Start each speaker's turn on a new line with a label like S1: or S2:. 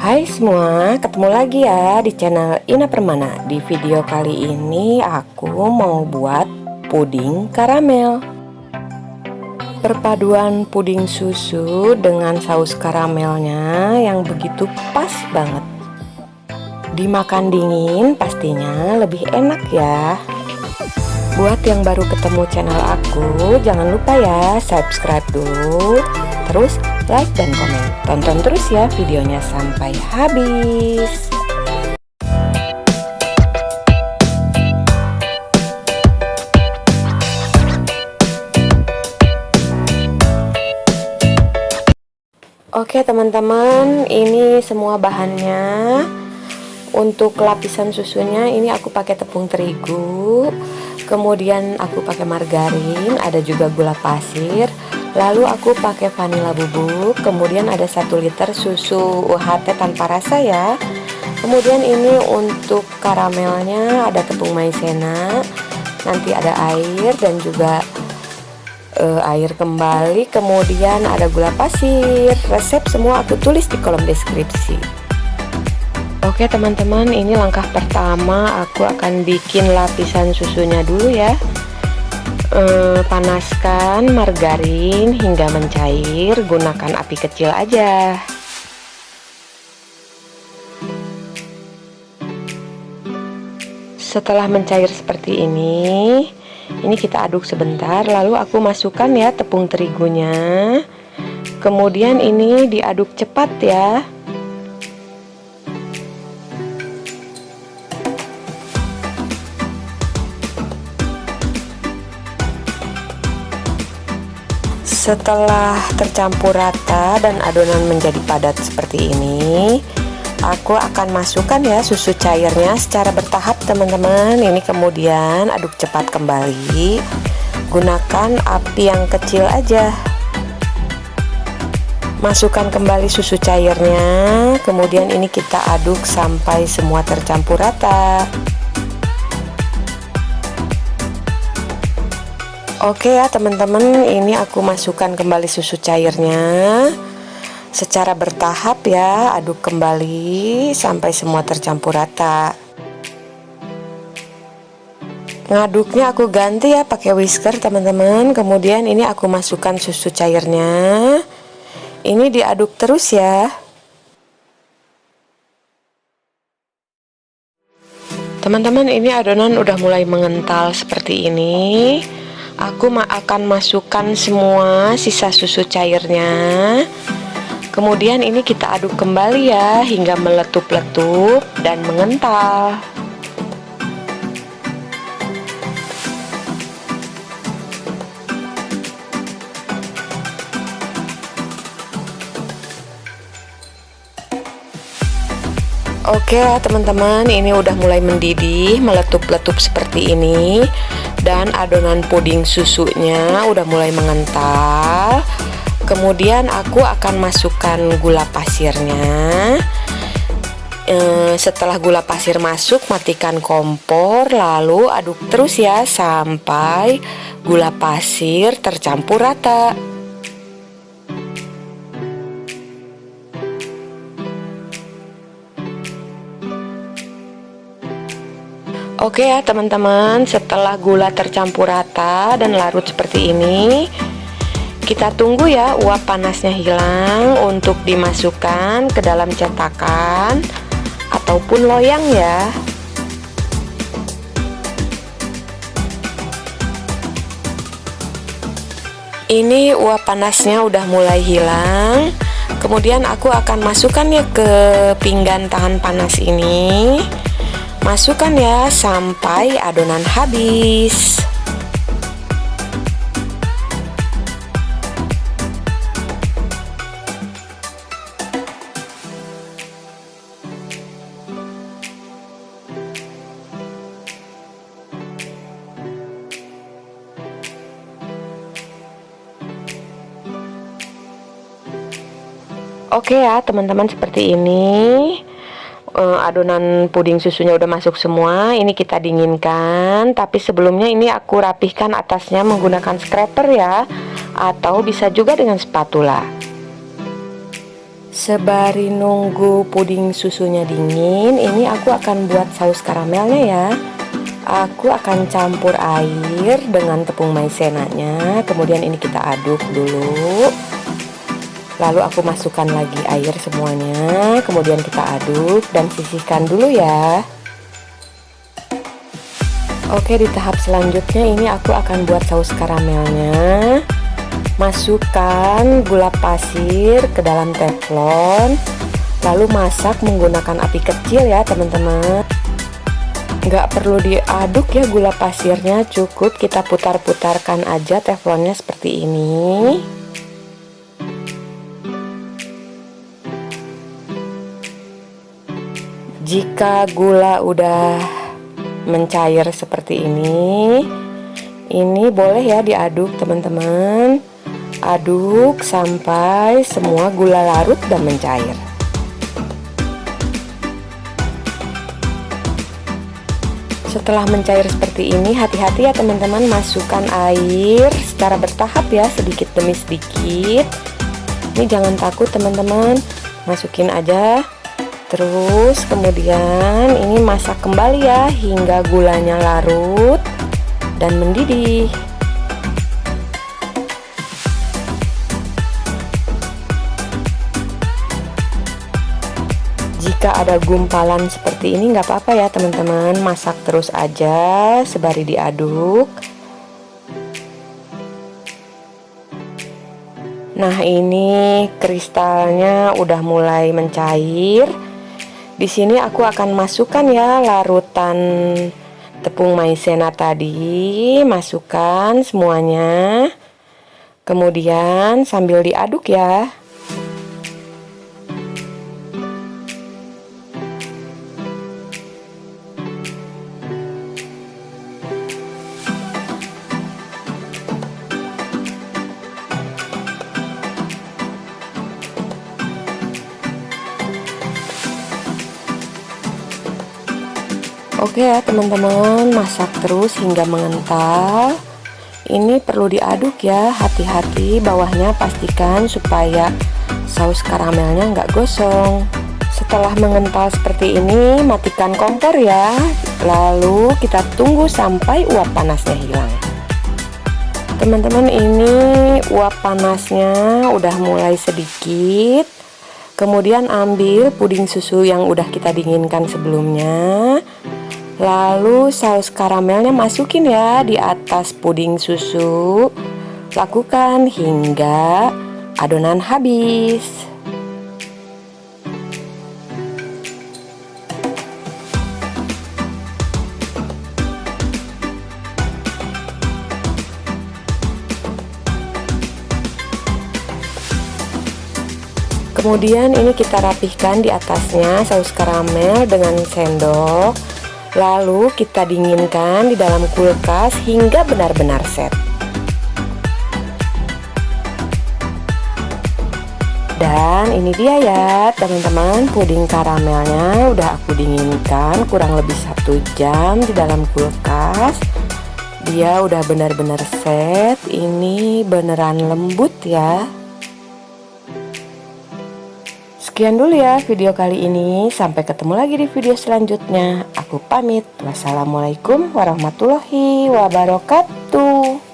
S1: Hai semua, ketemu lagi ya di channel Ina Permana. Di video kali ini aku mau buat puding karamel. Perpaduan puding susu dengan saus karamelnya yang begitu pas banget. Dimakan dingin pastinya lebih enak ya. Buat yang baru ketemu channel aku, jangan lupa ya subscribe dulu, terus like dan komen. Tonton terus ya videonya sampai habis. Oke teman-teman, ini semua bahannya. Untuk lapisan susunya ini aku pakai tepung terigu, kemudian aku pakai margarin, ada juga gula pasir, lalu aku pakai vanila bubuk, kemudian ada 1 liter susu UHT tanpa rasa ya. Kemudian ini untuk karamelnya ada tepung maizena, nanti ada air dan juga air kembali, kemudian ada gula pasir. Resep semua aku tulis di kolom deskripsi. Oke teman-teman, ini langkah pertama aku akan bikin lapisan susunya dulu ya. Panaskan margarin hingga mencair, gunakan api kecil aja. Setelah mencair seperti ini kita aduk sebentar, lalu aku masukkan ya tepung terigunya. Kemudian ini diaduk cepat ya. Setelah tercampur rata dan adonan menjadi padat seperti ini, aku akan masukkan ya susu cairnya secara bertahap teman-teman. Ini kemudian aduk cepat kembali, gunakan api yang kecil aja. Masukkan kembali susu cairnya, kemudian ini kita aduk sampai semua tercampur rata. Oke ya teman-teman, ini aku masukkan kembali susu cairnya secara bertahap ya, aduk kembali sampai semua tercampur rata. Ngaduknya aku ganti ya pakai whisker teman-teman. Kemudian ini aku masukkan susu cairnya. Ini diaduk terus ya. Teman-teman, ini adonan udah mulai mengental seperti ini. Aku akan masukkan semua sisa susu cairnya. Kemudian ini kita aduk kembali ya hingga meletup-letup dan mengental. Oke teman-teman, ini udah mulai mendidih, meletup-letup seperti ini, dan adonan puding susunya udah mulai mengental. Kemudian aku akan masukkan gula pasirnya. Setelah gula pasir masuk, matikan kompor, lalu aduk terus ya sampai gula pasir tercampur rata. Oke ya teman-teman, setelah gula tercampur rata dan larut seperti ini, kita tunggu ya uap panasnya hilang untuk dimasukkan ke dalam cetakan ataupun loyang ya. Ini uap panasnya udah mulai hilang. Kemudian aku akan masukkan ya ke pinggan tahan panas ini. Masukkan ya sampai adonan habis. Oke ya teman-teman, seperti ini. Adonan puding susunya udah masuk semua. Ini kita dinginkan, tapi sebelumnya ini aku rapihkan atasnya menggunakan scraper ya, atau bisa juga dengan spatula. Sembari nunggu puding susunya dingin, ini aku akan buat saus karamelnya ya. Aku akan campur air dengan tepung maizenanya, kemudian ini kita aduk dulu. Lalu aku masukkan lagi air semuanya, kemudian kita aduk dan sisihkan dulu ya. Oke, di tahap selanjutnya ini aku akan buat saus karamelnya. Masukkan gula pasir ke dalam teflon, lalu masak menggunakan api kecil ya teman-teman. Nggak perlu diaduk ya gula pasirnya, cukup kita putar-putarkan aja teflonnya seperti ini. Jika gula udah mencair seperti ini boleh ya diaduk teman-teman. Aduk sampai semua gula larut dan mencair. Setelah mencair seperti ini, hati-hati ya teman-teman, masukkan air secara bertahap ya, sedikit demi sedikit. Ini jangan takut teman-teman, masukin aja. Terus kemudian ini masak kembali ya hingga gulanya larut dan mendidih. Jika ada gumpalan seperti ini nggak apa-apa ya teman-teman, masak terus aja sembari diaduk. Nah, ini kristalnya udah mulai mencair. Di sini aku akan masukkan ya larutan tepung maizena tadi, masukkan semuanya. Kemudian sambil diaduk ya. Oke ya teman-teman, masak terus hingga mengental. Ini perlu diaduk ya, hati-hati bawahnya, pastikan supaya saus karamelnya nggak gosong. Setelah mengental seperti ini, matikan kompor ya. Lalu kita tunggu sampai uap panasnya hilang. Teman-teman, ini uap panasnya udah mulai sedikit. Kemudian ambil puding susu yang udah kita dinginkan sebelumnya. Lalu saus karamelnya masukin ya di atas puding susu. Lakukan hingga adonan habis. Kemudian ini kita rapihkan di atasnya saus karamel dengan sendok. Lalu kita dinginkan di dalam kulkas hingga benar-benar set. Dan ini dia ya teman-teman, puding karamelnya udah aku dinginkan kurang lebih 1 jam di dalam kulkas. Dia udah benar-benar set. Ini beneran lembut ya. Sekian dulu ya video kali ini, sampai ketemu lagi di video selanjutnya. Aku pamit. Wassalamualaikum warahmatullahi wabarakatuh.